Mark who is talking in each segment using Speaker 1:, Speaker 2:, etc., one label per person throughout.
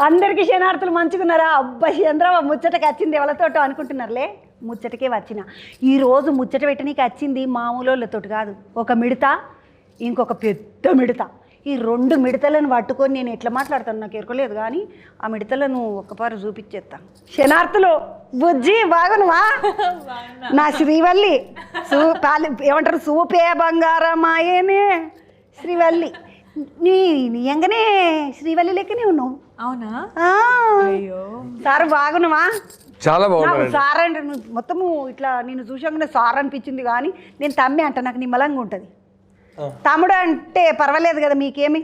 Speaker 1: అందరికి శనార్థులు మంచుకున్నారా? అబ్బా చంద్రబాబు ముచ్చటకి వచ్చింది ఎవరితోటో అనుకుంటున్నారులే, ముచ్చటకే వచ్చిన. ఈరోజు ముచ్చట పెట్టనీకి వచ్చింది మామూలు వాళ్ళతోటి కాదు, ఒక మిడత ఇంకొక పెద్ద మిడత. ఈ రెండు మిడతలను పట్టుకొని నేను ఎట్లా మాట్లాడతాను నాకు ఎరకలేదు, కానీ ఆ మిడతలను ఒక్కపారు చూపించేస్తాను. శనార్థులు బుజ్జి బాగునువా? నా శ్రీవల్లి ఏమంటారు, సూపే బంగారమాయనే శ్రీవల్లి. నీ నియంగానే శ్రీవల్లి లెక్కనే ఉన్నావు.
Speaker 2: అవునా?
Speaker 1: సార్ బాగున్నావా?
Speaker 3: చాలా బాగున్నా
Speaker 1: సార్ అంటే మొత్తము ఇట్లా నేను చూసాగానే సార్ అనిపించింది, కానీ నేను తమ్మి అంట, నాకు నిమ్మలంగా ఉంటుంది. తమ్ముడు అంటే పర్వాలేదు కదా మీకేమి?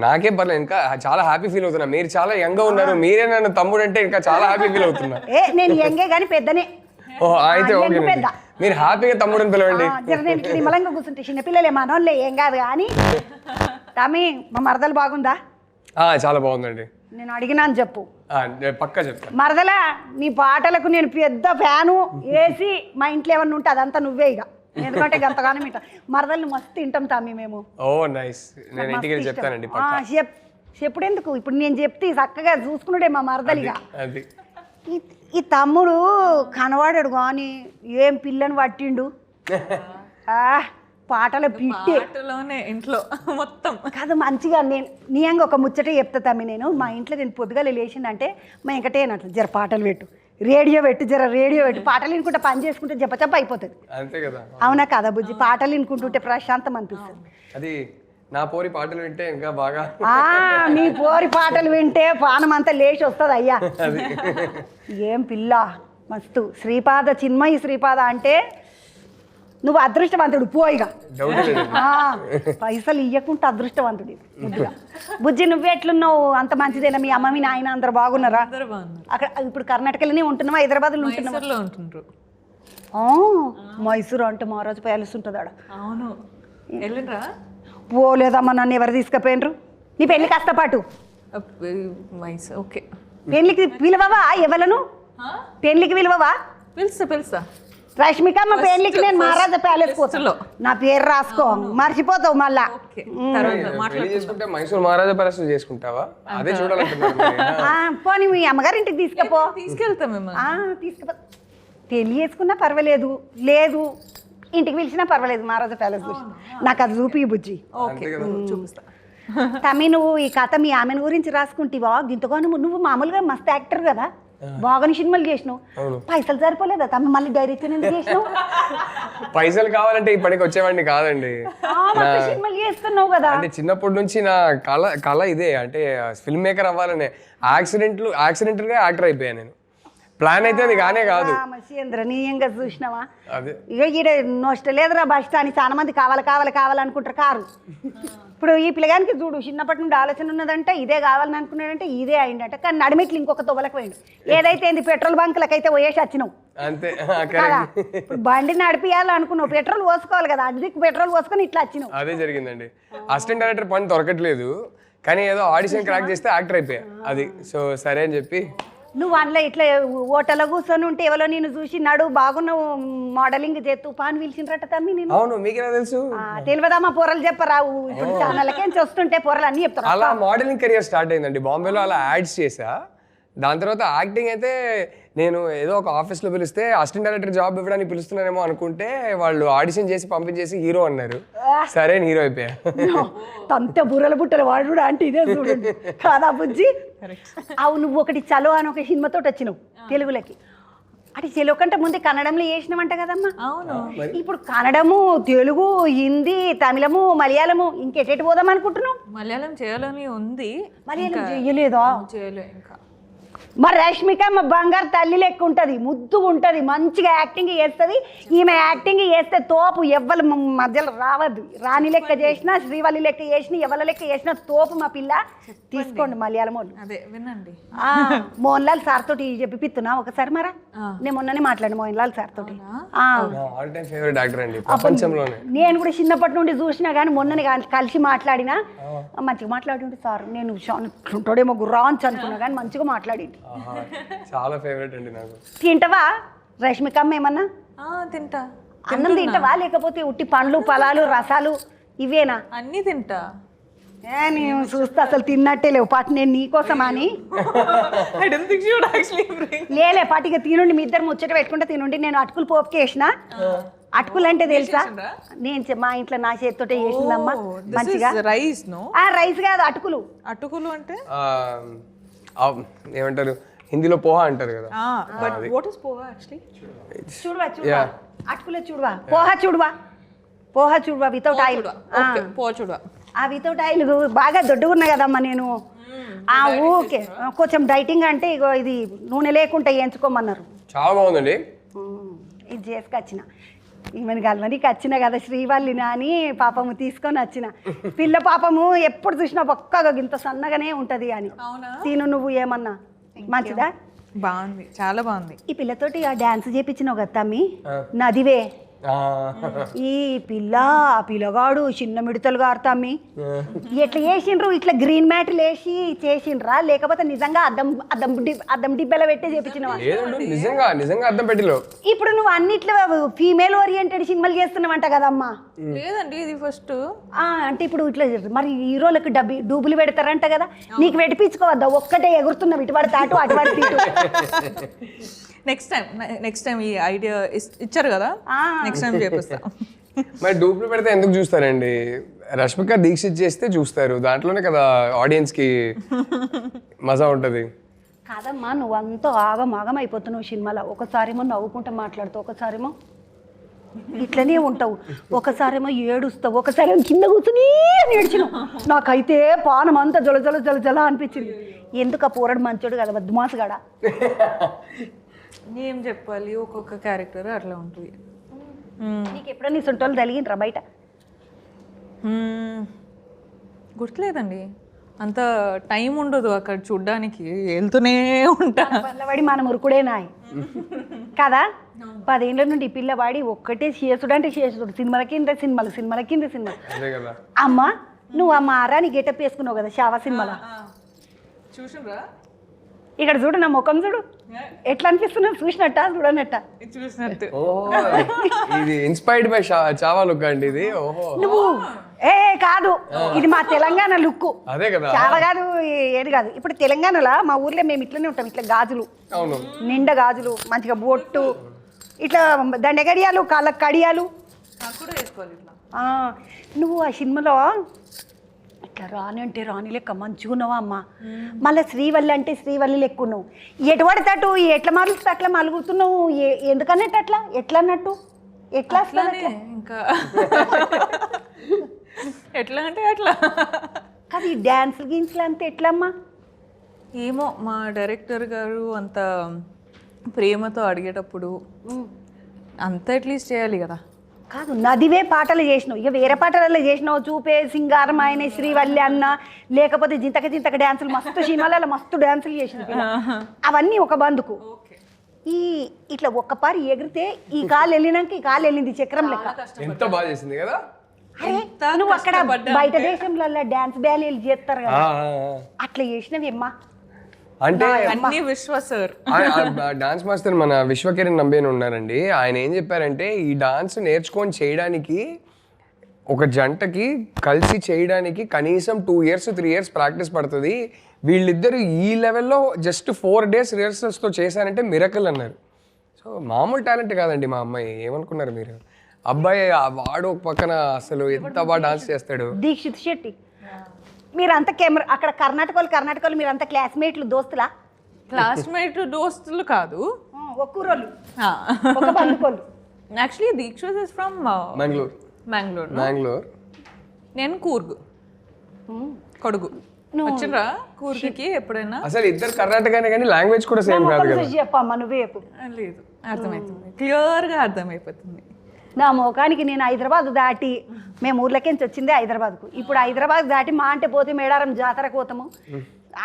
Speaker 3: నాకేం పర్లేదు, ఇంకా చాలా హ్యాపీ ఫీల్ అవుతున్నా. మీరు చాలా యంగ్ గా ఉన్నారు, మీరే నన్ను తమ్ముడు అంటే ఇంకా చాలా హ్యాపీ ఫీల్ అవుతున్నా.
Speaker 1: నేను యంగే కానీ పెద్దనే.
Speaker 3: అయితే ఓకే, మీరు హ్యాపీగా తమ్ముడు అని పిలవండి.
Speaker 1: నిమ్మలంగా కూర్చుంటే చిన్నపిల్లలే మనోళ్ళే, ఏం కాదు. కానీ తమ్మి మా మరదలు బాగుందా?
Speaker 3: చాలా బాగుందండి.
Speaker 1: నేను అడిగినాను చెప్పు,
Speaker 3: పక్కా చెప్తా.
Speaker 1: మరదలా నీ పాటలకు నేను పెద్ద ఫ్యాను. వేసి మా ఇంట్లో ఏమన్నా ఉంటే అదంతా నువ్వే ఇక, ఎందుకంటే గంతగానం వింటా. మరదల్ని మస్తు తింటాం తమ్మి మేము.
Speaker 3: ఓ నైస్, నేను ఇంటికి వెళ్ళి చెప్తానండి.
Speaker 1: చెప్పుడు ఎందుకు, ఇప్పుడు నేను చెప్తే చక్కగా చూసుకున్నాడే మా మరదలిగా. ఈ తమ్ముడు కనవాడాడు కానీ ఏం పిల్లని పట్టిండు. పాటలు
Speaker 2: పిట్టిలోనే ఇంట్లో మొత్తం
Speaker 1: కాదు మంచిగా. నేను నీయంగా ఒక ముచ్చట చెప్తా తమ్మి. నేను మా ఇంట్లో నేను పొద్దుగాల లేచిందంటే మా వెంకటేనట్లు జర పాటలు పెట్టు, రేడియో పెట్టు, జర రేడియో పెట్టు. పాటలు వినుకుంటే పని చేసుకుంటే చెప్ప అయిపోతుంది.
Speaker 3: అంతే కదా?
Speaker 1: అవునా కదా బుజ్జి? పాటలు వినుకుంటుంటే ప్రశాంతం అనిపిస్తుంది.
Speaker 3: అది నా పోరి పాటలు వింటే ఇంకా బాగా.
Speaker 1: నీ పోరి పాటలు వింటే పానం అంతా లేచి వస్తుంది అయ్యా. ఏం పిల్ల మస్తు. శ్రీపాద చిన్మయి శ్రీపాద అంటే నువ్వు అదృష్టవంతుడు పోయిగా. పైసలు ఇయ్యకుంటే అదృష్టవంతుడు ముద్దుగా. బుజ్జి నువ్వు ఎట్లున్నావు? అంత మంచిదేనా? మీ అమ్మ మీ నాయన అందరు బాగున్నారా? అక్కడ ఇప్పుడు కర్ణాటకలోనే ఉంటున్నావా, హైదరాబాద్లో ఉంటున్నావా? మైసూరు అంటే మహారాజు ప్యాలెస్ ఉంటుంది ఆడ.
Speaker 2: అవును, వెళ్ళినరా?
Speaker 1: పోలేదమ్మా, నన్ను ఎవరు తీసుకుపోయినరు? నీ పెళ్ళికి వస్తా పాటు.
Speaker 2: ఓకే,
Speaker 1: పెళ్ళికి పిలువవా? ఎవలను పెళ్ళికి పిలువవా?
Speaker 2: పిలుస్తా.
Speaker 1: రష్మిక మా పెళ్ళికి నేను మహారాజా ప్యాలెస్ పోతాను, నా పేరు రాసుకో, మర్చిపోతావు మళ్ళా.
Speaker 3: మైసూర్ మహారాజా ప్యాలెస్ చేసుకుంటావా? అదే చూడాలంటున్నా.
Speaker 1: పోనీ మీ అమ్మగారింటికి తీసుకపో.
Speaker 2: తీసుకెళ్తాం
Speaker 1: తీసుకపో. పెళ్ళి చేసుకున్నా పర్వాలేదు, లేదు ఇంటికి పిలిచినా పర్వాలేదు, మహారాజా ప్యాలెస్ నాకు అది చూపి బుజ్జి.
Speaker 2: చూపిస్తా.
Speaker 1: తమ్మి నువ్వు ఈ కథ మీ ఆమెను గురించి రాసుకుంటావా? గింతగాను నువ్వు మామూలుగా మస్తు యాక్టర్ కదా, బాగానే సినిమాలు చేసినావు. పైసలు సరిపోలేదా తమ్మి? మళ్ళీ డైరెక్టర్ ఎందుకు చేసినావు?
Speaker 3: పైసలు కావాలంటే ఇప్పటికి వచ్చేవాడిని కాదండి.
Speaker 1: సినిమాలు చేస్తున్నావు కదా.
Speaker 3: అంటే చిన్నప్పటి నుంచి నా కళ ఇదే, అంటే ఫిల్మ్ మేకర్ అవ్వాలనే. యాక్సిడెంటల్ గా యాక్టర్ అయిపోయాను నేను. ప్లాన్ అయితే అది కానే కాదు.
Speaker 1: నీయంగా చూసినావా? ఇక ఈడ నొష్ట లేదురా బస్ అని చాలా మంది కావాలనుకుంటారు కారు. ఇప్పుడు ఈ పిల్లగానికి చూడు, చిన్నప్పటి నుండి ఆలోచన ఉన్నదంటే ఇదే కావాలని అనుకున్నాడంటే ఇదే అయిందట. కానీ నడిమెట్లు ఇంకొక తొవ్వలకు పోయిండు. ఏదైతే పెట్రోల్ బంకులకైతే పోయేసి వచ్చినావు
Speaker 3: అంతే.
Speaker 1: ఇప్పుడు బండి నడిపియాలనుకున్నావు, పెట్రోల్ పోసుకోవాలి కదా, అది పెట్రోల్ పోసుకొని ఇట్లా వచ్చినావు.
Speaker 3: అదే జరిగిందండి. అసిస్టెంట్ డైరెక్టర్ పని దొరకట్లేదు, కానీ ఏదో ఆడిషన్ క్రాక్ చేస్తే యాక్టర్ అయిపోయా. అది సో సరే అని చెప్పి.
Speaker 1: నువ్వు అందులో ఇట్లా హోటల్లో కూర్చొని ఉంటే ఎవరో నేను చూసి నడు బాగున్నావు మోడలింగ్ చేస్తూ పాన్ పిలిచిండ్రట తమ్మి. నేను
Speaker 3: అవును, మీకేనా తెలుసు?
Speaker 1: తెలియదమ్మా, పొరలు చెప్పరావు. ఇప్పుడు ఛానళ్ళకేంచి వస్తుంటే పొరలు అన్ని చెప్తారు.
Speaker 3: అలా మోడలింగ్ కెరియర్ స్టార్ట్ అయిందండి బాంబేలో. అలా యాడ్స్ చేసా. దాని తర్వాత యాక్టింగ్ అయితే నేను ఏదో ఒక ఆఫీస్లో పిలిస్తే అసిస్టెంట్ డైరెక్టర్ జాబ్ ఇవ్వడానికి పిలుస్తున్నారేమో అనుకుంటే వాళ్ళు ఆడిషన్ చేసి పంపించేసి హీరో అన్నారు. సరే హీరో అయిపోయా.
Speaker 1: తంత బుర్రల బుట్టలు వాడు కూడా అంటే ఇదే చూడండి కాదా బుజ్జి? అవు నువ్వు ఒకటి చలో అని ఒక సినిమాతో వచ్చినావు తెలుగులకి. అంటే తెలుగు కంటే ముందే కన్నడంలో చేసినావంట కదమ్మా?
Speaker 2: అవును.
Speaker 1: ఇప్పుడు కన్నడము, తెలుగు, హిందీ, తమిళము, మలయాళము ఇంకెటు పోదాం అనుకుంటున్నావు?
Speaker 2: మలయాళం చేయాలని ఉంది.
Speaker 1: మలయాళం చేయలేదా?
Speaker 2: చేయలే ఇంకా.
Speaker 1: మరి రష్మిక మా బంగారు తల్లి లెక్క ఉంటుంది, ముద్దుగా ఉంటుంది, మంచిగా యాక్టింగ్ చేస్తుంది. ఈమె యాక్టింగ్ చేస్తే తోపు, ఎవ్వరు మధ్యలో రావద్దు. రాణి లెక్క చేసినా, శ్రీవల్లి లెక్క చేసినా, ఎవరి లెక్క చేసినా తోపు మా పిల్ల. తీసుకోండి మలయాళం వాళ్ళు.
Speaker 2: అదే వినండి.
Speaker 1: మోహన్ లాల్ సార్ తోటి చెప్పిస్తున్నా ఒకసారి. మరా నేను మొన్ననే మాట్లాడి మోహన్ లాల్ సార్ తోటి. నేను కూడా చిన్నప్పటి నుండి చూసినా కానీ మొన్ననే కలిసి మాట్లాడినా, మంచిగా మాట్లాడి సార్. నేను ఉంటాడేమో గుర్రాంచి అనుకున్నా కానీ మంచిగా మాట్లాడి.
Speaker 3: చాలా ఫేవరెట్ అండి నాకు.
Speaker 1: తింటవా రష్మికమ్మ ఏమన్నా?
Speaker 2: తింటా.
Speaker 1: అన్నం తింటవా లేకపోతే ఉట్టి పండ్లు, ఫలాలు, రసాలు ఇవేనా?
Speaker 2: అన్నీ తింటా.
Speaker 1: నేను చూస్తే అసలు తిన్నట్టే లేవు పాటు నేను నీకోసం అని
Speaker 2: I don't think she would actually bring.
Speaker 1: లేలే పాటిగా తినుండి మీ ఇద్దరు ముచ్చట పెట్టుకుంటే తినుండి నేను అటుకులు పోపుకి వేసిన అటుకులు అంటే తెలుసా నేను మా ఇంట్లో నా చేతితోటే చేసిందమ్మా
Speaker 2: This
Speaker 1: మంచిగా
Speaker 2: is rice, no?
Speaker 1: రైస్ కాదు అటుకులు
Speaker 2: అటుకులు అంటే?
Speaker 3: ఏమంటారు హిందీలో పోహా అంటారు కదా.
Speaker 2: But what is poha actually?
Speaker 1: చూడవా అటుకులే చూడవా పోహా చూడవా without oil
Speaker 2: Okay, poha chuda.
Speaker 1: ఆ వితౌట్ ఆయిల్ బాగా దొడ్డుగున్నా కదమ్మా నేను ఓకే కొంచెం డైటింగ్ అంటే ఇగో ఇది నూనె లేకుండా వేయించుకోమన్నారు
Speaker 3: చాలా బాగుందండి.
Speaker 1: ఇది చేసుకొచ్చిన ఈమెను కలవనికి వచ్చిన కదా శ్రీవల్లిని అని పాపము తీసుకొని వచ్చిన పిల్ల పాపము ఎప్పుడు చూసినా ఒక్కగా ఇంత సన్నగానే ఉంటది అని తిను నువ్వు ఏమన్నా మంచిదా
Speaker 2: బాగుంది, చాలా బాగుంది.
Speaker 1: ఈ పిల్లతోటి ఆ డాన్స్ చేపించినావు కదా తమ్మి నదివే ఈ ఆ పిల్లగాడు చిన్న మిడతలు గారు తమ్మి ఎట్లా చేసిండ్రు ఇట్లా గ్రీన్ మ్యాట్లు వేసి చేసిండ్రా లేకపోతే నిజంగా అద్దం డిబ్బెల పెట్టే చేపించినవా?
Speaker 3: నిజంగా అర్థం పెట్టిలో.
Speaker 1: ఇప్పుడు నువ్వు అన్నిట్లో ఫీమేల్ ఓరియంటెడ్ సినిమాలు చేస్తున్నావంట కదమ్మా.
Speaker 2: లేదండి ఇది ఫస్ట్.
Speaker 1: అంటే ఇప్పుడు ఇట్లా మరి హీరోలకు డబ్బులు పెడతారంట కదా, నీకు పెట్టించుకోవద్దా? ఒక్కటే ఎగురుతున్నావు ఇటు పడితే అటు అటు పడితే ఇటు.
Speaker 2: నెక్స్ట్ టైం ఈ ఐడియా ఇచ్చారు కదా, నెక్స్ట్ టైం చేపిస్తా.
Speaker 3: మరి డూప్లు పెడితే ఎందుకు చూస్తారండి? రష్మిక దీక్షిత్ చేస్తే చూస్తారు, దాంట్లోనే కదా ఆడియన్స్ కి మజా ఉంటది.
Speaker 1: కాదమ్మా నువ్వంతా ఆగం అయిపోతున్నావు సినిమాలో. ఒకసారేమో నవ్వుకుంటూ మాట్లాడుతావు, ఒకసారేమో ఇట్లనే ఉంటావు, ఒకసారేమో ఏడుస్తావు, ఒకసారేమో కింద కూర్చుని ఏడ్చినావు. నాకైతే పానం అంతా జల అనిపించింది. ఎందుకు ఆ పోరడు మంచోడు కదా బద్మాసగాడా?
Speaker 2: ఏం చెప్పాలి, ఒక్కొక్క క్యారెక్టర్ అట్లా ఉంటుంది.
Speaker 1: నీకు ఎప్పుడన్నా సొంటోళ్ళు తగిలిండ్రా బయట?
Speaker 2: గుర్తులేదండి, అంత టైం ఉండదు అక్కడ చూడ్డానికి, వెళ్తూనే ఉంటా.
Speaker 1: పిల్లవాడి మన మురుకుడే నాయ్ కదా. 10 ఏళ్ళ నుండి పిల్లవాడి ఒక్కటే చేసుడు అంటే చేసుడు, సినిమాల కింద సినిమాలు. అమ్మ నువ్వు ఆ మారాని గెటప్ వేసుకున్నావు కదా షావా సినిమాలో,
Speaker 2: చూసినరా?
Speaker 1: ఇక్కడ చూడు నా ముఖం చూడు ఎట్లా అనిపిస్తున్నావు, చూసినట్ట చూడనట్ట?
Speaker 2: చూసినట్టు.
Speaker 3: ఇది ఇన్స్పైర్డ్ బై చావా లుక్ అండి ఇది. ఓహో
Speaker 1: నువ్వు కాదు, ఇది మా తెలంగాణ లుక్.
Speaker 3: అదే కదా,
Speaker 1: చాలా కాదు ఏది కాదు. ఇప్పుడు తెలంగాణలో మా ఊర్లో మేము ఇట్లనే ఉంటాం, ఇట్లా గాజులు నిండా గాజులు, మంచిగా బొట్టు, ఇట్లా దండగడియాలు, కాళ్ళకు కడియాలు. నువ్వు ఆ సినిమాలో ఇట్లా రాని అంటే రాణి లెక్క మంచిగా ఉన్నావా అమ్మ, మళ్ళీ శ్రీవల్లి అంటే శ్రీవల్లి లెక్క ఉన్నావు. ఎటుపడితేటు ఎట్లా మలుగుతా అట్లా మలుగుతున్నావు, ఎందుకన్నట్టు అట్లా ఎట్లా అన్నట్టు ఎట్లా
Speaker 2: ఇంకా ఎట్లా అంటే అట్లా
Speaker 1: కాదు. ఈ డ్యాన్సులు గీన్సులు అంతా ఎట్లమ్మా?
Speaker 2: ఏమో మా డైరెక్టర్ గారు అంత ప్రేమతో అడిగేటప్పుడు అంత అట్లీస్ట్ చేయాలి కదా.
Speaker 1: కాదు నదివే పాటలు చేసినావు, ఇక వేరే పాటలలో చేసినావు, చూపే సింగారం ఆయన శ్రీవల్లి అన్న, లేకపోతే జింతక డ్యాన్సులు మస్తు సినిమాలలో మస్తు డ్యాన్సులు చేసినావు, అవన్నీ ఒక బందుకు. ఈ ఇట్లా ఒక్కపారి ఎగిరితే ఈ కాలు వెళ్ళినాక ఈ కాలు వెళ్ళింది చక్రం లెక్క.
Speaker 3: ఎంత బాగా చేసింది కదా.
Speaker 1: నువ్వు అక్కడ బయట దేశంలో డ్యాన్స్ బ్యాలీలు చేస్తారు కదా, అట్లా చేసినవి అమ్మా.
Speaker 3: అంటే
Speaker 2: విశ్వ సార్
Speaker 3: డాన్స్ మాస్టర్ మన విశ్వకిరణ్ నంబేని ఉన్నారండి. ఆయన ఏం చెప్పారంటే ఈ డాన్స్ నేర్చుకొని చేయడానికి ఒక జంటకి కలిసి చేయడానికి కనీసం 2 years 3 years ప్రాక్టీస్ పడుతుంది. వీళ్ళిద్దరు ఈ లెవెల్లో జస్ట్ 4 days రిహర్సల్స్తో చేశారంటే మిరకల్ అన్నారు. సో మామూలు టాలెంట్ కాదండి మా అమ్మాయి. ఏమనుకున్నారు మీరు? అబ్బాయి వాడు ఒక పక్కన అసలు ఎంత బాగా డాన్స్ చేస్తాడు.
Speaker 1: దీక్షిత్ శెట్టి మీరంతా కెమెరా అక్కడ కర్ణాటకలో మీరంతా క్లాస్మేట్లు దోస్తులా?
Speaker 2: క్లాస్మేట్ దోస్తులు కాదు,
Speaker 1: ఒక్కూరోళ్ళు ఒక బంధుకోళ్ళు.
Speaker 2: Actually Dikshit is from Mangalore. నేను కూర్గు కొడుగు. వచ్చిండ్రా కూర్గుకి ఎప్పుడైనా?
Speaker 3: అసలు ఇద్దరు కర్ణాటకనే కానీ లాంగ్వేజ్ కూడా సేమ్ కాదు కదా.
Speaker 1: చెప్పమ్మా నువ్వే చెప్పు.
Speaker 2: లేదు అర్థమవుతుంది, క్లియర్గా అర్థమైపోతుంది.
Speaker 1: నా ముఖానికి నేను హైదరాబాద్ దాటి మేము ఊర్లకించి వచ్చిందే హైదరాబాద్కు. ఇప్పుడు హైదరాబాద్ దాటి మా అంటే పోతే మేడారం జాతరకు పోతాము,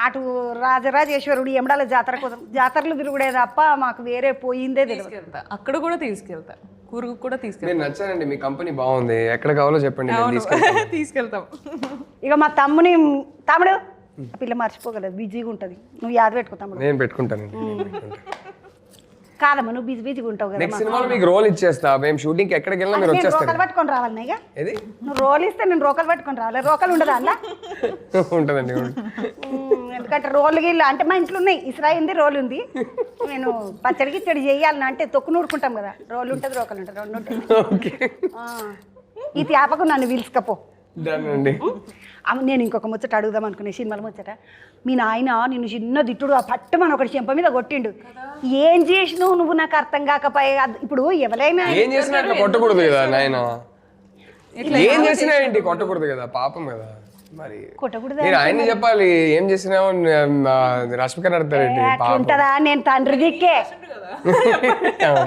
Speaker 1: అటు రాజరాజేశ్వరుడు ఎమడాల జాతరకు పోతాం. జాతరలు తిరుగుడే తప్ప మాకు వేరే పోయిందే తెలియదు.
Speaker 2: అక్కడ కూడా తీసుకెళ్తా, కూరుకు కూడా తీసుకెళ్తా.
Speaker 3: నచ్చానండి, మీ కంపెనీ బాగుంది, ఎక్కడ కావాలో చెప్పండి
Speaker 2: తీసుకెళ్తాం.
Speaker 1: ఇక మా తమ్ముడు పిల్ల మర్చిపోగలదు, బిజీగా ఉంటుంది. నువ్వు యాద పెట్టుకో తమ్ముడు.
Speaker 3: నేను పెట్టుకుంటాను.
Speaker 1: కాదమ్మా నువ్వు బిజీగా ఉంటావు కదా
Speaker 3: నెక్స్ట్ సినిమాలో మీకు రోల్ ఇచ్చేస్తా మేము షూటింగ్ ఎక్కడికి వెళ్ళినా మీరు
Speaker 1: నేను
Speaker 3: వచ్చేస్తారు
Speaker 1: రోకలు పట్టుకొని రావాలి ఇక
Speaker 3: ఏది
Speaker 1: నువ్వు రోల్ ఇస్తే నేను రోకలు పట్టుకొని రావాలి రోకలు ఉండదా అలా
Speaker 3: ఉంటుందండి
Speaker 1: ఎందుకంటే రోలు గిల్లు అంటే మా ఇంట్లో ఉన్నాయి ఇస్రాయింది రోలు ఉంది నేను పచ్చడి గిచ్చడి చేయాలని అంటే తొక్కు నూరుకుంటాం కదా రోలు ఉంటుంది రోకలు ఉంటుంది రెండు ఉంటాయి ఈ తేపకు నన్ను పిలుచుకపో
Speaker 3: డన్ అండి
Speaker 1: నేను ఇంకొక ముచ్చట అడుగుదాం అనుకునే సినిమాల ముచ్చట మీ నాయన నిన్ను చిన్న దిట్టుడు ఆ పట్టుమని ఒకటి చెంప మీద కొట్టిండు ఏం చేసినావు నువ్వు నాకు అర్థం కాకపోయా ఇప్పుడు ఎవరైనా
Speaker 3: ఏం చేసినా అట్లా కొట్టకూడదు కదా నాయన ఏం చేసినా ఏంటి కొట్టకూడదు కదా పాపం కదా మరి
Speaker 1: కొట్టకూడదు
Speaker 3: నేను ఆయన్ని చెప్పాలి ఏం చేసినావు రష్మిక అడతారేంటి పాపం
Speaker 1: ఉంటదా నేను తండ్రి దిక్కే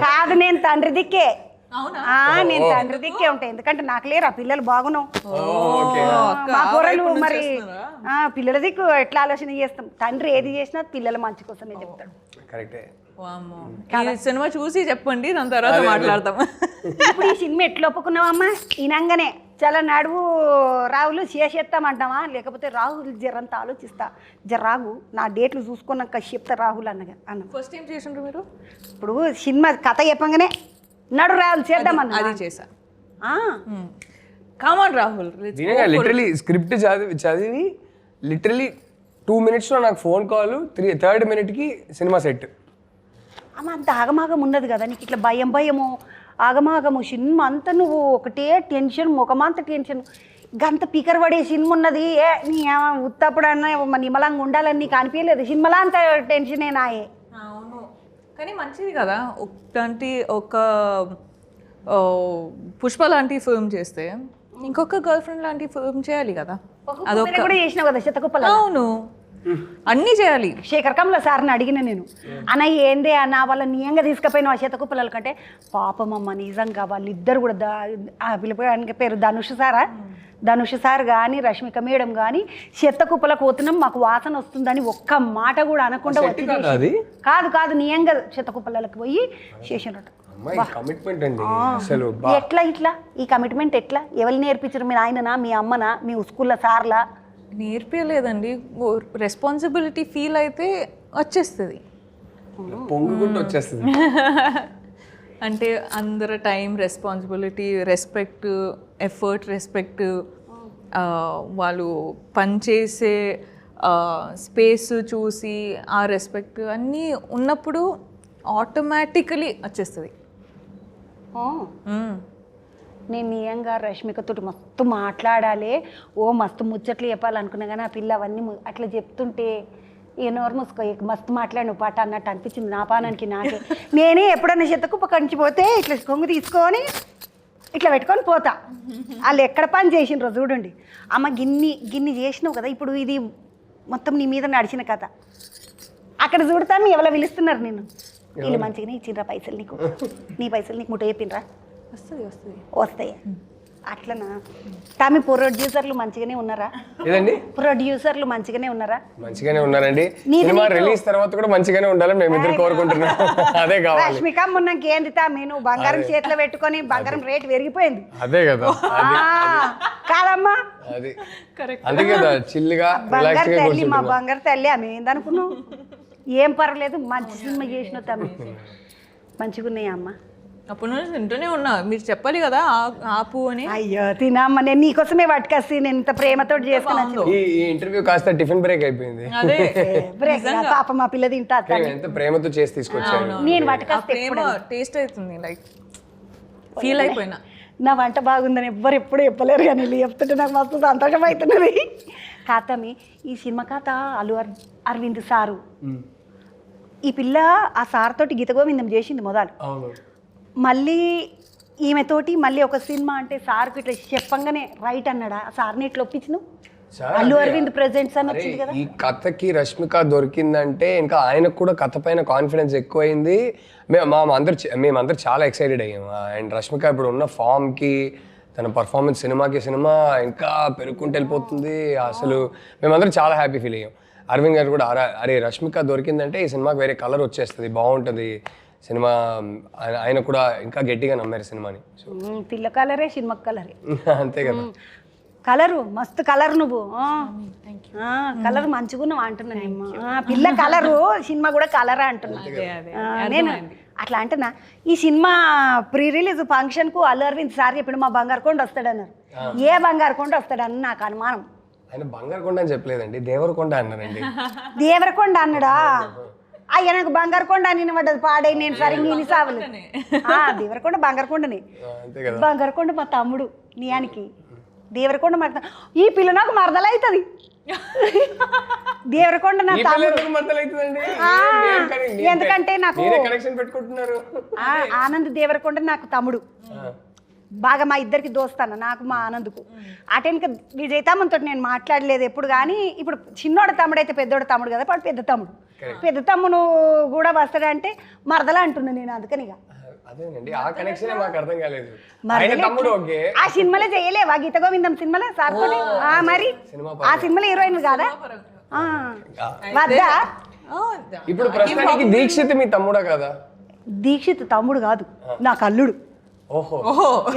Speaker 1: కాదు నేను తండ్రి దిక్కే నేను తండ్రి దిక్కే ఉంటాయి ఎందుకంటే నాకు లేరు ఆ పిల్లలు బాగున్నావు మా కూరలు మరి పిల్లల దిక్కు ఎట్లా ఆలోచన చేస్తాం తండ్రి ఏది చేసినా పిల్లల మంచి కోసమే చెప్తాడు
Speaker 3: కరెక్టే
Speaker 2: సినిమా చూసి చెప్పండి దాని తర్వాత మాట్లాడతాం
Speaker 1: ఇప్పుడు ఈ సినిమా ఎట్లా ఒప్పుకున్నావమ్మా ఈనంగానే చాలా నడువు రాహుల్ చేసేస్తామంటావా లేకపోతే రాహుల్ జరంతా ఆలోచిస్తా రాహు నా డేట్లు చూసుకున్నాక చెప్తా రాహుల్ అన్న
Speaker 2: ఫస్ట్ టైం చేసిండ్రు మీరు
Speaker 1: ఇప్పుడు సినిమా కథ చెప్పంగానే నడు రాహుల్ చేద్దామన్నా
Speaker 2: అది చేసా కామన్ రాహుల్
Speaker 3: లిటరలీ స్క్రిప్ట్ చదివి లిటరలీ 2 minutesలో నాకు phone call 3rd minute cinema set
Speaker 1: అమ్మ అంత ఆగమాగం ఉన్నది కదా నీకు ఇట్లా భయము ఆగమాగము సినిమా అంతా నువ్వు ఒకటే టెన్షన్ ముఖమంత టెన్షన్ గంత పీకర్ పడే సినిమా ఉన్నది నీ ఉత్తప్పుడన్నా నిమ్మలంగా ఉండాలని నీకు అనిపించలేదు సినిమాలో అంత టెన్షనే నాయే
Speaker 2: అవును కానీ మంచిది కదా ఒక పుష్ప లాంటి ఫిల్మ్ చేస్తే ఇంకొక గర్ల్ ఫ్రెండ్ లాంటి ఫిల్మ్ చేయాలి కదా
Speaker 1: అదొక కూడా చేసినావు కదా శతకుప్పల
Speaker 2: అవును అన్నీ చేయాలి
Speaker 1: శేఖర్ కమల సార్ని అడిగిన నేను అన్న ఏందే అన్న వాళ్ళ నియంగా తీసుకుపోయిన ఆ శతకుప్పల కంటే పాపమమ్మ నిజంగా వాళ్ళిద్దరు కూడా పిలిపోయానికి పేరు ధనుష్ సార్ కానీ రష్మిక మేడం కానీ శతకుప్పలకు పోతున్నాం మాకు వాసన వస్తుందని ఒక్క మాట కూడా అనకుండా వచ్చి కాదు నియంగా శతకుప్పలకు పోయి చేసినట్టు ఎట్లా ఇట్లా ఈ కమిట్మెంట్ ఎట్లా ఎవరు నేర్పించారు మీ ఆయననా మీ అమ్మనా మీ స్కూల్లో సార్లా
Speaker 2: నేర్పించలేదండి రెస్పాన్సిబిలిటీ ఫీల్ అయితే వచ్చేస్తుంది
Speaker 3: పొంగుకుంటూ వచ్చేస్తుంది
Speaker 2: అంటే అందరు time responsibility respect effort respect వాళ్ళు పనిచేసే స్పేస్ చూసి ఆ రెస్పెక్ట్ అన్నీ ఉన్నప్పుడు ఆటోమేటికలీ వచ్చేస్తుంది
Speaker 1: నేను నియంగా రష్మికతోటి మస్తు మాట్లాడాలి మస్తు ముచ్చట్లు చెప్పాలనుకున్నా కానీ ఆ పిల్ల అవన్నీ అట్లా చెప్తుంటే ఏ నోరు మూసుకో మస్తు మాట్లాడిన పాట అన్నట్టు అనిపించింది నా పానానికి నాకే నేనే ఎప్పుడన్నా చెత్తకుప్ప కంచిపోతే ఇట్లా కొంగు తీసుకొని ఇట్లా పెట్టుకొని పోతా వాళ్ళు ఎక్కడ పని చేసినరో చూడండి అమ్మ గిన్ని చేసినావు కదా ఇప్పుడు ఇది మొత్తం నీ మీద నడిచిన కథ అక్కడ చూడతాను ఎవరో పిలుస్తున్నారు నేను వీళ్ళు మంచిగానే ఇచ్చిండ్రా పైసలు నీకు నీ పైసలు నీకు ముట్ట చెప్పిండ్రా వస్తాయి అట్లనా తమి ప్రొడ్యూసర్లు మంచిగానే ఉన్నారా ప్రొడ్యూసర్లు మంచిగానే ఉన్నారండి
Speaker 3: సినిమా రిలీజ్ తర్వాత కూడా మంచిగానే ఉండాలని మేము ఇద్దరు కోరుకుంటున్నాం అదే కావాలి
Speaker 1: రష్మిక మొన్నకి ఏంది తామి నువ్వు బంగారం చేతిలో పెట్టుకొని బంగారం రేటు పెరిగిపోయింది
Speaker 3: అదే కదా
Speaker 1: కాదమ్మా
Speaker 3: అది అంతే కదా చిల్లుగా
Speaker 1: బంగారు తల్లి మా బంగారు తల్లి ఆమె ఏందనుకున్నావు ఏం పర్వాలేదు మంచి సినిమా చేసినావు తమ్మి మంచిగా ఉన్నాయా అమ్మ
Speaker 2: అప్పుడు నుంచి తింటూనే ఉన్నా మీరు చెప్పాలి కదా ఆపు అని
Speaker 1: అయ్యో తినమ్మ నేను నీకోసమే పట్టుకొస్తే నేను ఇంత ప్రేమతో చేసుకున్నాను
Speaker 3: ఈ ఇంటర్వ్యూ కాస్త టిఫిన్ బ్రేక్ అయిపోయింది
Speaker 1: బ్రేక్ పాప మా పిల్ల తింటా
Speaker 3: ఎంత ప్రేమతో చేసి తీసుకొచ్చాను
Speaker 1: నేను పట్టుకొస్తే
Speaker 2: టేస్ట్ అవుతుంది లైక్ ఫీల్ అయిపోయినా
Speaker 1: నా వంట బాగుందని ఎప్పుడు చెప్పలేరు కానీ వీళ్ళు చెప్తుంటే నాకు మస్తు సంతోషం అవుతున్నది కాతమి ఈ సినిమా కథ అల్లు అరవింద్ సారు ఈ పిల్ల ఆ సార్ తోటి గీత గోవిందం చేసింది మొదలు మళ్ళీ ఈమెతోటి మళ్ళీ ఒక సినిమా అంటే సార్కి ఇట్లా చెప్పంగానే రైట్ అన్నాడా సార్ని ఇట్లా ఒప్పించను అల్లు అరవింద్ ప్రెజెంట్స్ అని వచ్చింది కదా
Speaker 3: ఈ కథకి రష్మిక దొరికిందంటే ఇంకా ఆయనకు కూడా కథ పైన కాన్ఫిడెన్స్ ఎక్కువైంది మేమందరూ చాలా ఎక్సైటెడ్ అయ్యాము అండ్ రష్మిక ఇప్పుడు ఉన్న ఫామ్కి తన పర్ఫార్మెన్స్ సినిమా ఇంకా పెరుగుకుంటూ వెళ్ళిపోతుంది అసలు మేమందరం చాలా హ్యాపీ ఫీల్ అయ్యాం అరవింద్ గారు కూడా అరే రష్మిక దొరికిందంటే ఈ సినిమాకి వేరే కలర్ వచ్చేస్తుంది బాగుంటుంది సినిమా ఆయన కూడా ఇంకా గట్టిగా నమ్మారు సినిమాని
Speaker 1: పిల్ల కలరే సినిమా కలరే
Speaker 3: అంతే కదా
Speaker 1: కలరు మస్తు కలర్ నువ్వు కలర్ మంచిగా అంటున్నా పిల్ల కలరు సినిమా కూడా కలరా అంటున్నా నేను అట్లా అంటున్నా ఈ సినిమా ప్రీ రిలీజ్ ఫంక్షన్కు అల్లు అరవింద్ సార్ చెప్పిన మా బంగారుకొండ వస్తాడన్నారు. ఏ బంగారుకొండ వస్తాడని నాకు అనుమానం.
Speaker 3: ఆయన బంగారుకొండ అని చెప్పలేదండి, దేవరకొండ అన్నారండి.
Speaker 1: దేవరకొండ అన్నాడా? అయ్యా నాకు బంగారుకొండ అని వినబడ్డది పాడై నేను సరిగ్గా ఇన్ని సావులు. దేవరకొండ బంగారుకొండని. బంగారుకొండ మా తమ్ముడు నియానికి. దేవరకొండ మా ఈ పిల్ల నాకు మరదలవుతుంది. దేవరకొండ నా తమ్ముడు. ఎందుకంటే నాకు ఆనంద్ దేవరకొండ నాకు తమ్ముడు. బాగా మా ఇద్దరికి దోస్తాను, నాకు మా ఆనంద్కు. అటెనక విజయతామంతో నేను మాట్లాడలేదు ఎప్పుడు. కానీ ఇప్పుడు చిన్నోడు తమ్ముడు అయితే పెద్దోడు తమ్ముడు కదా, వాడు పెద్ద తమ్ముడు. పెద్ద తమ్ముడు కూడా వస్తాడంటే మరదలా అంటున్నా నేను. అందుకనిగా ఆ సినిమాలో చేయలేవా గీత గోవిందం సినిమాలో సార్ తోటి? మరి ఆ సినిమాలో హీరోయిన్ కాదా? వద్దా?
Speaker 3: ఇప్పుడు ప్రస్తుతానికి దీక్షిత్ మీ తమ్ముడా కదా?
Speaker 1: దీక్షిత్ తమ్ముడు కాదు, నాకు అల్లుడు.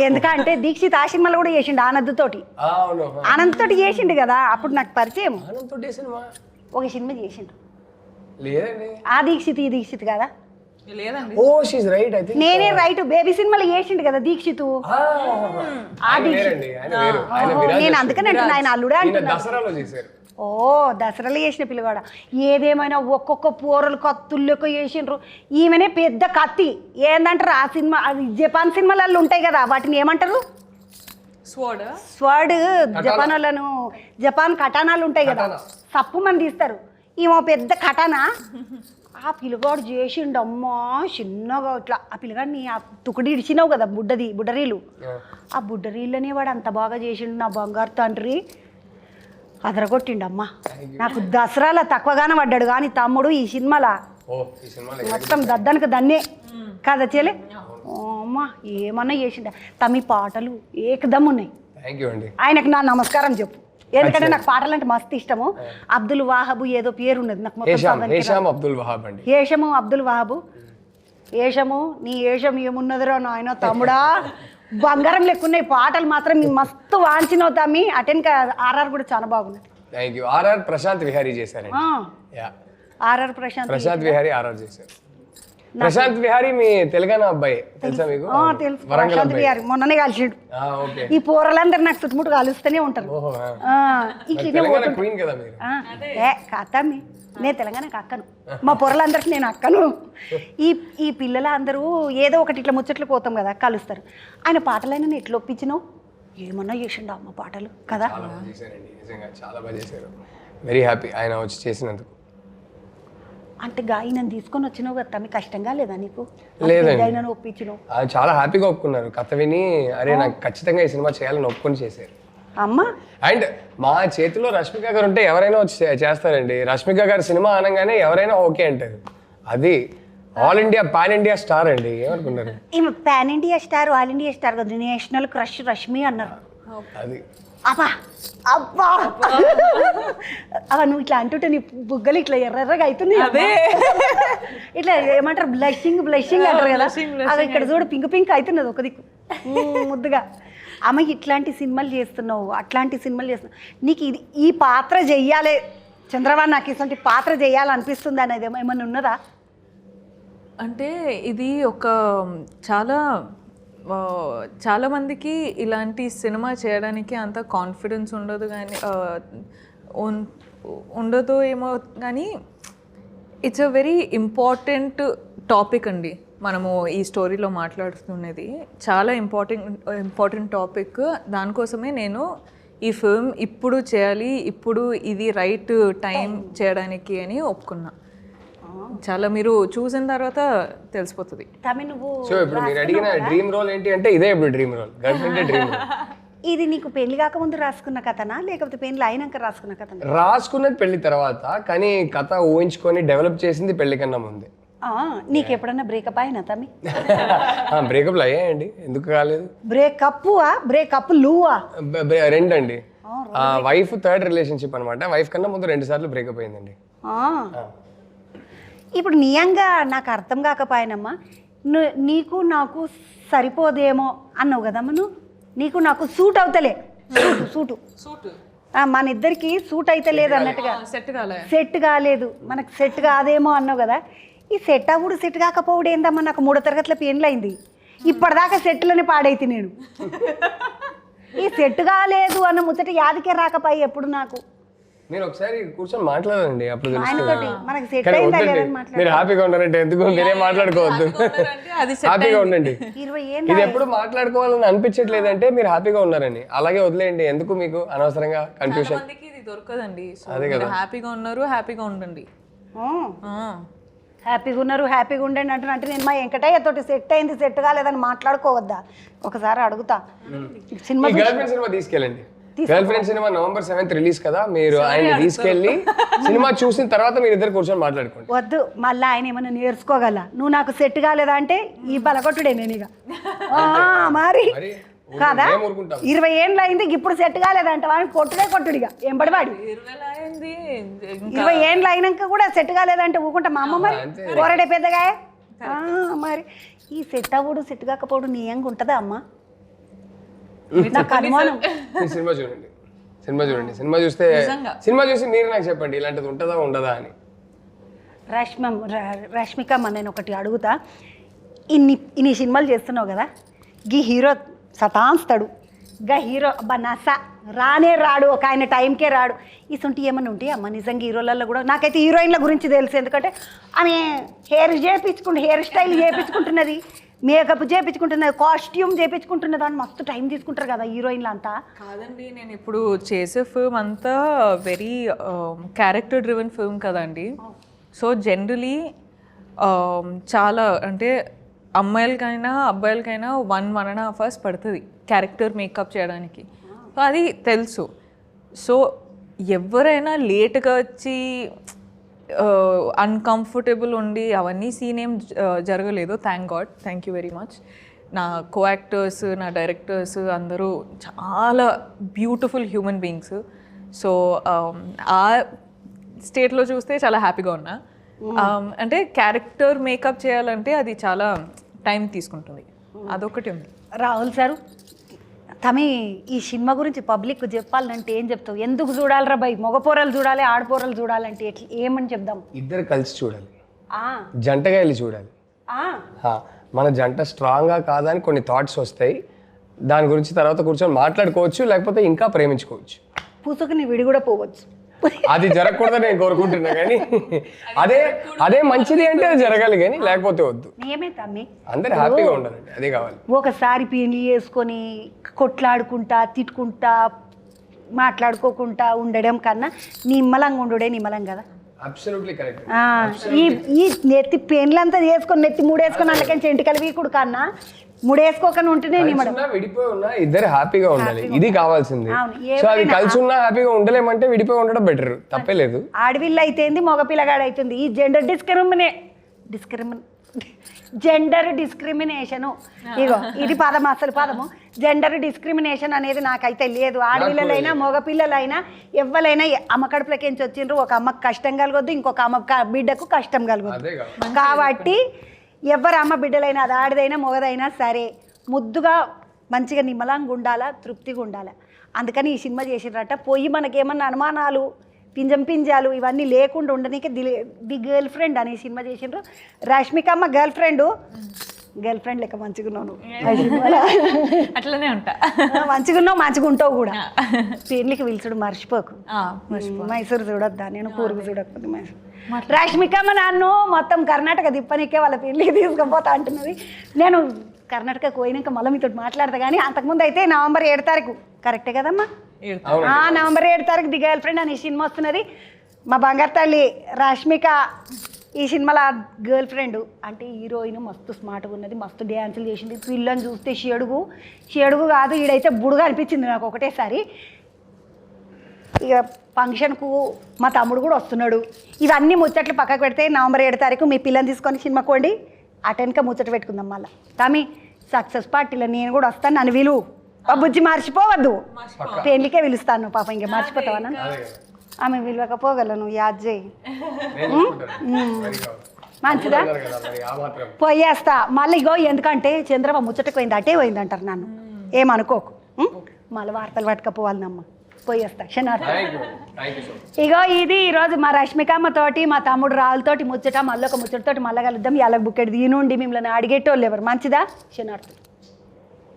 Speaker 1: ఎందుకంటే దీక్షిత్ ఆ సినిమాలో కూడా చేసిండు ఆనంద్ తోటి. ఆనంద్ తోటి చేసిండు కదా, అప్పుడు నాకు పరిచయం. ఒక సినిమా చేసిండు. ఆ దీక్షిత్ ఈ దీక్షిత్ కదా? నేనే రైట్. బేబీ సినిమాలో చేసిండు కదా దీక్షిత్. ఆ దీక్షిత్ నేను అందుకని అంటున్నా ఆయన అల్లుడే అంటున్నా. ఓ దసరాలో చేసిన పిల్లగాడ. ఏదేమైనా ఒక్కొక్క పూరలు కత్తుల్లోకి చేసిండ్రు. ఈమెనే పెద్ద కత్తి. ఏందంటారు ఆ సినిమా, అది జపాన్ సినిమాలలో ఉంటాయి కదా, వాటిని ఏమంటారు? స్వర్డ్. జపాన్ వాళ్ళను జపాన్ కటానాలు ఉంటాయి కదా, సప్పు మంది తీస్తారు. ఈమె పెద్ద కటానా. ఆ పిల్లగాడు చేసిండు అమ్మా చిన్నగా ఇట్లా. ఆ పిల్లగాడిని ఆ తుకడి ఇడిచినావు కదా బుడ్డరీలు, ఆ బుడ్డరీళ్ళనే వాడు అంత బాగా చేసిండు. నా బంగారు తండ్రి అదరగొట్టిండమ్మా. నాకు దసరాలో తక్కువగానే పడ్డాడు, కానీ తమ్ముడు ఈ సినిమాలో మొత్తం దద్దనకు దన్నే కదా చెలే. అమ్మా ఏమన్నా చేసిండ. తమి పాటలు ఏకదమ్ ఉన్నాయి. ఆయనకు నా నమస్కారం చెప్పు, ఎందుకంటే నాకు పాటలు అంటే మస్తు ఇష్టము. అబ్దుల్ వాహబ్ ఏదో పేరు ఉన్నది నాకు మొత్తం. హేషము అబ్దుల్ వాహబ్. ఏషము నీ ఏషం ఏమున్నదిరా నాయన తమ్ముడా. బంగారం లెక్కున్నాయి పాటలు మాత్రం. మస్తు వాంచినవు తమ్మి. అటెన్క ఆర్ఆర్ కూడా చాలా బాగున్నది.
Speaker 3: ఆర్ఆర్ ప్రశాంత్ విహారీ చేశారు.
Speaker 1: ఆర్ఆర్ ప్రశాంత్
Speaker 3: విహారీ ఆర్ఆర్ చేశారు. ప్రశాంత్ విహారీ మీ తెలంగాణ అబ్బాయి తెలుసా మీకు?
Speaker 1: తెలుసు. ప్రశాంత్ విహారీ మొన్ననే కలిసిండు. ఈ పూరలందరూ నాకు చుట్టుముట్టు కలుస్తూనే ఉంటారు. కాతమ్మి నేను తెలంగాణకి అక్కను, మా పొరలందరికి నేను అక్కను. ఈ పిల్లల అందరూ ఏదో ఒకటి ఇట్లా ముచ్చట్లు పోతాం కదా, కలుస్తారు. ఆయన పాటలైనా ఎట్లా ఒప్పించినావు? ఏమన్నా చేసిండు అమ్మ పాటలు కదా.
Speaker 3: చాలా బాగా చేశారు. వెరీ హ్యాపీ ఆయన వచ్చి చేసినందుకు.
Speaker 1: అంటే ఆయన తీసుకొని వచ్చినావు కదా, మీకు కష్టంగా లేదా నీకు?
Speaker 3: లేదండి,
Speaker 1: ఒప్పించినావు.
Speaker 3: చాలా హ్యాపీగా ఒప్పుకున్నారు. కథ విని అరే నాకు ఖచ్చితంగా ఈ సినిమా చేయాలని ఒప్పుకొని చేశారు.
Speaker 1: అమ్మా
Speaker 3: అండ్ మా చేతిలో రష్మిక గారు ఉంటే ఎవరైనా వచ్చి చేస్తారండి. రష్మిక గారు సినిమా అనగానే ఎవరైనా ఓకే అంటారు. అది all India pan India star అండి. ఏమనుకున్నారు?
Speaker 1: Pan India star, all India star కదా, నేషనల్ క్రష్ రష్మి అన్నారు.
Speaker 3: అది
Speaker 1: అబ్బా అబ్బా అవ నువ్వు ఇట్లా అంటుంటే నీ బుగ్గలు ఇట్లా ఎర్రగా అవుతున్నాయి. అదే ఇట్లా ఏమంటారు బ్లషింగ్ అంటారు కదా, అది ఇక్కడ చూడు పింక్ అవుతున్నది ఒక దిక్కు ముద్దుగా. అమ్మ ఇట్లాంటి సినిమాలు చేస్తున్నావు, అట్లాంటి సినిమాలు చేస్తున్నావు, నీకు ఇది ఈ పాత్ర చెయ్యాలి చంద్రబాబు, నాకు ఇటువంటి పాత్ర చేయాలనిపిస్తుంది అనేది ఏమన్నా ఉన్నదా?
Speaker 2: అంటే ఇది ఒక చాలా మందికి ఇలాంటి సినిమా చేయడానికి అంత కాన్ఫిడెన్స్ ఉండదు, కానీ ఉండదు ఏమో. కానీ it's a very important topic అండి. మనము ఈ స్టోరీలో మాట్లాడుతున్నది చాలా ఇంపార్టెంట్ టాపిక్. దానికోసమే నేను ఈ ఫిల్మ్ ఇప్పుడు చేయాలి, ఇప్పుడు ఇది రైట్ టైం చేయడానికి అని ఒప్పుకున్నా. చాలా మీరు చూసిన తర్వాత తెలిసిపోతుంది.
Speaker 3: సో ఇప్పుడు మీరు అడిగిన డ్రీమ్ రోల్ ఏంటి అంటే ఇదే. ఇప్పుడు dream role girl friend dream role.
Speaker 1: ఇది నీకు పెళ్లి కాకముందు రాసుకున్న కథనా లేకపోతే పెళ్లి అయినాక రాసుకున్న కథనా?
Speaker 3: రాసుకున్నది పెళ్లి తర్వాత, కానీ కథ ఊహించుకొని డెవలప్ చేసింది పెళ్లి కన్నా ముందే.
Speaker 1: నీకు ఎప్పుడన్నా బ్రేకప్ అయినా తమ్మి?
Speaker 3: బ్రేకప్లు అయ్యాయండి, ఎందుకు కాలేదు?
Speaker 1: బ్రేకప్ లూవా?
Speaker 3: రెండండి. వైఫ్ థర్డ్ రిలేషన్షిప్ అనమాట. వైఫ్ కన్నా ముందు 2 సార్లు బ్రేకప్ అయిందండి.
Speaker 1: ఇప్పుడు నియంగా నాకు అర్థం కాకపోయినమ్మా, నీకు నాకు సరిపోదేమో అన్నావు కదమ్మా. నువ్వు నీకు నాకు సూట్ అవుతలే, సూటు మన ఇద్దరికి సూట్ అయితే లేదు అన్నట్టుగా, సెట్ కాలేదు, మనకు సెట్ కాదేమో అన్నావు కదా. ఈ సెట్ అవ్వడు సెట్ కాకపోవడు ఏందమ్మా, నాకు 3వ తరగతిలో పెళ్ళైంది, ఇప్పటిదాకా సెట్లోనే పాడైతే నేను. ఈ సెట్ కాలేదు అన్న ముచ్చట యాదికే రాకపోయి ఎప్పుడు నాకు.
Speaker 3: మీరు ఒకసారి కూర్చొని మాట్లాడండి, అప్పుడు
Speaker 1: ఆయనతోటి మనకి సెట్
Speaker 3: కానీ
Speaker 1: అయిందా
Speaker 3: వద్దండి,
Speaker 1: లేదని మాట్లాడు.
Speaker 3: మీరు హ్యాపీగా ఉన్నారంటే ఎందుకు మీరే మాట్లాడుకోవద్దు,
Speaker 2: అది
Speaker 3: హ్యాపీగా ఉండండి.
Speaker 1: 20 ఏళ్ళు
Speaker 3: ఇది ఎప్పుడు మాట్లాడుకోవాలని అనిపించట్లేదంటే మీరు హ్యాపీగా ఉన్నారని, అలాగే వదిలేయండి, ఎందుకు మీకు అనవసరంగా కన్ఫ్యూషన్.
Speaker 2: మందికి ఇది దొరకదండి. సో మీరు హ్యాపీగా ఉన్నారు, హ్యాపీగా ఉండండి.
Speaker 1: హ్యాపీగా ఉన్నారు, హ్యాపీగా ఉండండి అంటున్నా. అంటే నేను మా వెంకటయ్య తోటి సెట్ అయింది సెట్ కాలేదని మాట్లాడుకోవద్దా ఒకసారి అడుగుతా. సినిమా
Speaker 3: గర్ల్ ఫ్రెండ్ సినిమా తీసుకెళ్ళండి. Girl friend cinema November 7th release కదా, మీరు ఆయన తీసుకెళ్ళి సినిమా చూసిన తర్వాత మీరు ఇద్దరు కూర్చొని మాట్లాడుకోండి.
Speaker 1: వద్దు, మళ్ళీ ఆయన ఏమైనా నేర్చుకోగల, నువ్వు నాకు సెట్ కాలేదా అంటే ఈ బలగొట్టుడే నేను ఇక మరి కాదా. 20 ఏళ్ళు అయింది, ఇప్పుడు సెట్ కాలేదంట వాడిని కొట్టుడిగా ఎంబడివాడి. 20 ఏళ్ళు అయినాక కూడా సెట్ కాలేదంటే ఊకుంటా మా అమ్మ మరి కోరడే పెద్దగా. మరి ఈ సెట్ అవ్వడు సెట్ కాకపోవడం నీయంగా ఉంటుందా అమ్మ? నాకు అనుమానం.
Speaker 3: సినిమా చూడండి, సినిమా చూసి మీరు నాకు చెప్పండి ఇలాంటిది ఉంటుందా ఉండదా అని.
Speaker 1: రష్మికమ్మ నేను ఒకటి అడుగుతా, ఇన్ని సినిమాలు చేస్తున్నావు కదా, గీ హీరో సతాంస్తాడు, గా హీరో అబ్బా నస రానే రాడు, ఒక ఆయన టైంకే రాడు, ఇసుంటి ఏమన్నా ఉంటాయి అమ్మ నిజంగా హీరోలలో కూడా? నాకైతే హీరోయిన్ల గురించి తెలుసు, ఎందుకంటే ఆమె హెయిర్ స్టైల్ చేయించుకుంటున్నది, మేకప్ చేయించుకుంటున్నది, కాస్ట్యూమ్ చేయించుకుంటున్నది అని మస్తు టైం తీసుకుంటారు కదా హీరోయిన్లు అంతా.
Speaker 2: కాదండి, నేను ఇప్పుడు చేసే ఫిల్మ్ అంతా వెరీ క్యారెక్టర్ డ్రివెన్ ఫిల్మ్ కదండి. సో జనరలీ చాలా అంటే అమ్మాయిలకైనా అబ్బాయిలకైనా 1.5 hours పడుతుంది క్యారెక్టర్ మేకప్ చేయడానికి. సో అది తెలుసు. సో ఎవరైనా లేట్గా వచ్చి అన్కంఫర్టబుల్ ఉండి అవన్నీ సీన్ ఏం జరగలేదు. Thank you very much. నా కో యాక్టర్స్, నా డైరెక్టర్స్ అందరూ చాలా బ్యూటిఫుల్ హ్యూమన్ బీయింగ్స్. సో ఆ స్టేట్లో చూస్తే చాలా హ్యాపీగా ఉన్నా. అంటే క్యారెక్టర్ మేకప్ చేయాలంటే అది చాలా టైం తీసుకుంటుంది, అదొకటి ఉంది.
Speaker 1: రాహుల్ సారు, తమి ఈ సినిమా గురించి పబ్లిక్ చెప్పాలంటే ఏం చెప్తావు? ఎందుకు చూడాలిరా బై? మగపోరలు చూడాలి, ఆడపోరలు చూడాలంటే ఎట్లా ఏమని చెప్దాం?
Speaker 3: ఇద్దరు కలిసి చూడాలి, జంటగా వెళ్ళి చూడాలి. మన జంట స్ట్రాంగ్గా కాదా అని కొన్ని థాట్స్ వస్తాయి, దాని గురించి తర్వాత కూర్చొని మాట్లాడుకోవచ్చు, లేకపోతే ఇంకా ప్రేమించుకోవచ్చు.
Speaker 1: పూసుకుని విడి కూడా పోవచ్చు.
Speaker 3: అది జరగకూడదని నేను కోరుకుంటున్నా, కానీ అదే మంచిది అంటే అది జరగాలి, కానీ లేకపోతే వద్దు. అందరు హ్యాపీగా ఉండాలండి, అదే కావాలి.
Speaker 1: ఒకసారి పెళ్లి చేసుకొని కొట్లాడుకుంటా తిట్టుకుంటా మాట్లాడుకోకుండా ఉండడం కన్నా నిమ్మలంగా ఉండుడే నిమ్మలం కదా.
Speaker 3: Absolutely correct.
Speaker 1: ఈ నెత్తి పెళ్ళంతా చేసుకొని నెత్తి మూడేసుకొని అందుకని ఎంటికలు వీకుడు కన్నా ముడేసుకోకుండా ఉంటేనే
Speaker 3: విడిపోయి ఉన్నా ఇద్దరు హ్యాపీగా ఉండాలి, ఇది కావాల్సింది. సో అది కలిసి ఉన్నా హ్యాపీగా ఉండలేమంటే విడిపోయి ఉండడం బెటర్, తప్పే లేదు.
Speaker 1: ఆడపిల్ల అయితేంది మగ పిల్లగాడు అవుతుంది. ఈ జెండర్ డిస్క్రిమినేషన్ ఇగో ఇది పదం, అసలు పదము జెండర్ డిస్క్రిమినేషన్ అనేది నాకైతే లేదు. ఆడపిల్లలైనా మగపిల్లలైనా ఎవ్వరైనా అమ్మ కడుపులకించి వచ్చిండ్రు, ఒక అమ్మకు కష్టం కలగొద్దు, ఇంకొక అమ్మ బిడ్డకు కష్టం కలగొద్దు. కాబట్టి ఎవరు అమ్మ బిడ్డలైనా అది ఆడదైనా మొగదైనా సరే ముద్దుగా మంచిగా నిమ్మలంగా ఉండాలా, తృప్తిగా ఉండాలా. అందుకని ఈ సినిమా చేసినట్ట పోయి మనకేమన్నా అనుమానాలు పింజాలు ఇవన్నీ లేకుండా ఉండడానికి ది గర్ల్ ఫ్రెండ్ అనే సినిమా చేసిండ్రు. రష్మికమ్మ గర్ల్ ఫ్రెండ్ లెక్క మంచిగున్నావు,
Speaker 2: అట్లనే ఉంటా.
Speaker 1: మంచిగా ఉంటావు కూడా. పెళ్ళికి పిలుచుడు మర్చిపోకు, మైసూరు చూడొద్దా, నేను కూరుగు చూడకపోతే మైసూరు. రష్మికమ్మ నన్ను మొత్తం కర్ణాటక తిప్పనికే వాళ్ళ పెళ్ళికి తీసుకుపోతా అంటున్నది. నేను కర్ణాటకకు పోయినాక మళ్ళీ మీతో మాట్లాడతా, కానీ అంతకుముందు అయితే November 7 కరెక్టే కదమ్మా? November 7 ది గర్ల్ ఫ్రెండ్ అనే సినిమా వస్తున్నది. మా బంగారు తల్లి రష్మిక ఈ సినిమాలో గర్ల్ ఫ్రెండ్ అంటే హీరోయిన్ మస్తు స్మార్ట్గా ఉన్నది, మస్తు డ్యాన్సులు చేసింది. పిల్లని చూస్తే షేడుగు కాదు, ఈడైతే బుడుగా అనిపించింది నాకు ఒకటేసారి. ఇక ఫంక్షన్కు మా తమ్ముడు కూడా వస్తున్నాడు. ఇవన్నీ ముచ్చట్లు పక్కకు పెడితే November 7 మీ పిల్లని తీసుకొని సినిమాకు పోండి, అటెన్క ముచ్చట పెట్టుకుందాం. మళ్ళీ తమి సక్సెస్ పార్టీలో నేను కూడా వస్తాను, నన్ను విలువ బుజ్జి మర్చిపోవద్దు, పెళ్ళికే పిలుస్తాను. పాపం ఇంకా మర్చిపోతావా? ఆమె విలువకపోగలను యాద్ చేయి, మంచిదా? పోయేస్తా మళ్ళీ. ఇగో ఎందుకంటే చంద్రబాబు ముచ్చటకు పోయింది అటే పోయింది అంటారు, నన్ను ఏమనుకోకు. మళ్ళీ వార్తలు పట్టుకపోవాలనమ్మ. పోయేస్తా క్షణార్థం.
Speaker 3: Thank you so much.
Speaker 1: ఇగో ఇది ఈరోజు మా రష్మికమ్మతోటి మా తమ్ముడు రాళ్ళతోటి ముచ్చట, మళ్ళీ ఒక ముచ్చటతోటి మళ్ళీ కలుద్దాం. ఇవాళ బుక్కెట్ దీనుండి మిమ్మల్ని అడిగేటోళ్ళు ఎవరు మంచిదా క్షణార్థం.